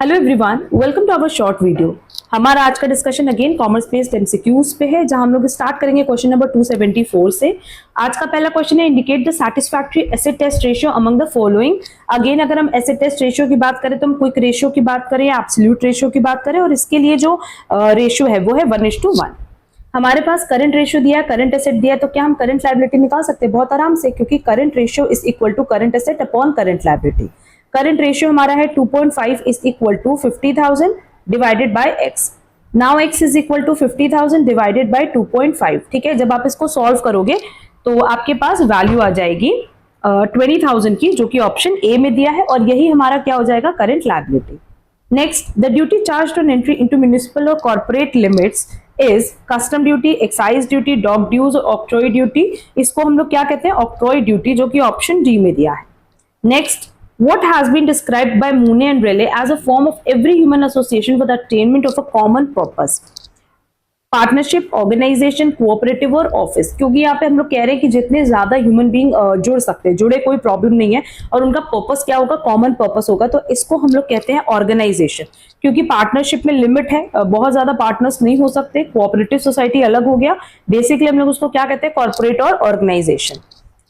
Hello everyone, welcome to our short video. हमारा आज का discussion again commerce based MCQs पे है, जहां हम लोग स्टार्ट करेंगे क्वेश्चन नंबर 274 से। आज का पहला क्वेश्चन है, indicate the satisfactory acid test ratio among the following. Again अगर हम एसिड टेस्ट रेशियो की बात करें तो हम क्विक रेशियो की बात करें या एब्सोल्यूट रेशियो की बात करें, और इसके लिए जो रेशियो है वो है 1:1। हमारे पास करंट रेशियो दिया है, करंट एसेट दिया है, तो क्या हम करंट लायबिलिटी निकाल सकते हैं? बहुत आराम से, क्योंकि current ratio is equal to current asset upon current liability. Current ratio हमारा है 2.5 is equal to 50,000 divided by X. Now X is equal to 50,000 divided by 2.5। ठीक है, जब आप इसको सॉल्व करोगे तो आपके पास वैल्यू आ जाएगी 20,000 की, जो कि ऑप्शन ए में दिया है, और यही हमारा क्या हो जाएगा? Current liability. Next, the duty charge on entry into municipal और corporate limits is custom duty, excise duty, dock dues और ऑक्ट्रॉय ड्यूटी। इसको हम लोग क्या कहते हैं? ऑक्ट्रॉय ड्यूटी, जो कि ऑप्शन डी में दिया है। Next, what has been described by Mooney and Rayleigh as a form of every human association for the attainment of a common purpose? Partnership, organisation, cooperative और ऑफिस। क्योंकि यहाँ पे हम लोग कह रहे हैं कि जितने ज्यादा ह्यूमन बीइंग जुड़ सकते हैं, जुड़े कोई प्रॉब्लम नहीं है, और उनका पर्पस क्या होगा? कॉमन पर्पस होगा, तो इसको हम लोग कहते हैं ऑर्गेनाइजेशन। क्योंकि पार्टनरशिप में लिमिट है, बहुत ज्यादा पार्टनर्स नहीं हो सकते। कोऑपरेटिव सोसाइटी अलग हो गया, बेसिकली हम लोग उसको क्या कहते हैं? कॉर्पोरेट और organisation.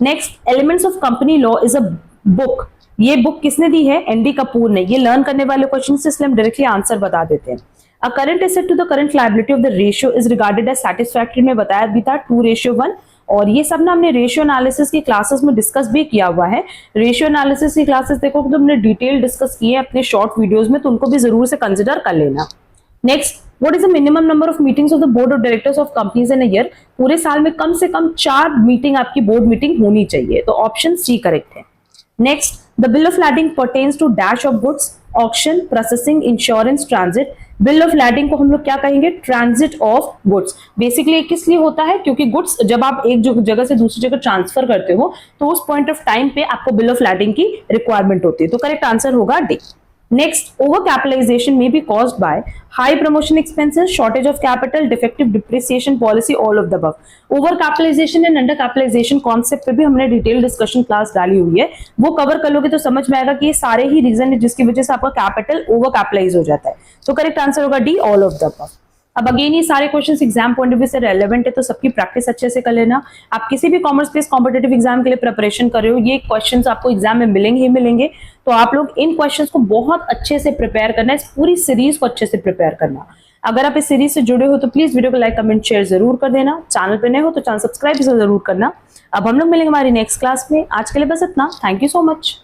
Next, elements of company law is a book. ये बुक किसने दी है? एनडी कपूर ने। ये लर्न करने वाले क्वेश्चन से, इसलिए हम डायरेक्टली आंसर बता देते हैं। A current asset to the current liability of the ratio is regarded as satisfactory में बताया भी था 2:1, और ये सब ना हमने रेशियो एनालिसिस की क्लासेस में डिस्कस भी किया हुआ है। रेशियो एनालिसिस की क्लासेस देखो तो हमने डिटेल डिस्कस की है अपने शॉर्ट वीडियोस में, तो उनको भी जरूर से कंसिडर कर लेना। Next, what is the minimum number of meetings of the board of directors of companies in a year? पूरे साल में कम से कम 4 मीटिंग आपकी बोर्ड मीटिंग होनी चाहिए, तो ऑप्शन सी करेक्ट है। Next, the bill of lading pertains to dash of goods, auction, processing, insurance, transit. Bill of lading को हम लोग क्या कहेंगे? Transit of goods. बेसिकली किस लिए होता है? क्योंकि गुड्स जब आप एक जगह से दूसरी जगह ट्रांसफर करते हो तो उस पॉइंट ऑफ टाइम पे आपको बिल ऑफ लैडिंग की रिक्वायरमेंट होती है, तो करेक्ट आंसर होगा D. Next, overcapitalization may be caused by high promotion expenses, shortage of capital, defective depreciation policy, all of the above. Overcapitalization and undercapitalization concept पे भी हमने डिटेल डिस्कशन क्लास डाली हुई है, वो कवर कर लोगे तो समझ में आएगा कि ये सारे ही रीजन है जिसकी वजह से आपका कैपिटल ओवर कैपिटलाइज हो जाता है, तो करेक्ट आंसर होगा D, all of the above. अब अगेन ये सारे questions exam point of view से रेलेवेंट है, तो सबकी प्रैक्टिस अच्छे से कर लेना। आप किसी भी कॉमर्स बेस्ड कॉम्पिटेटिव एग्जाम के लिए प्रिपरेशन कर रहे हो, ये क्वेश्चंस आपको एग्जाम में मिलेंगे ही मिलेंगे, तो आप लोग इन क्वेश्चंस को बहुत अच्छे से प्रिपेयर करना है, इस पूरी सीरीज को अच्छे से प्रिपेयर करना। अगर आप इस सीरीज से जुड़े हो तो प्लीज वीडियो को लाइक, कमेंट, शेयर जरूर कर देना। चैनल पे नए हो तो चैनल सब्सक्राइब जरूर करना। अब हम लोग मिलेंगे हमारी नेक्स्ट क्लास में। आज के लिए बस इतना। Thank you so much.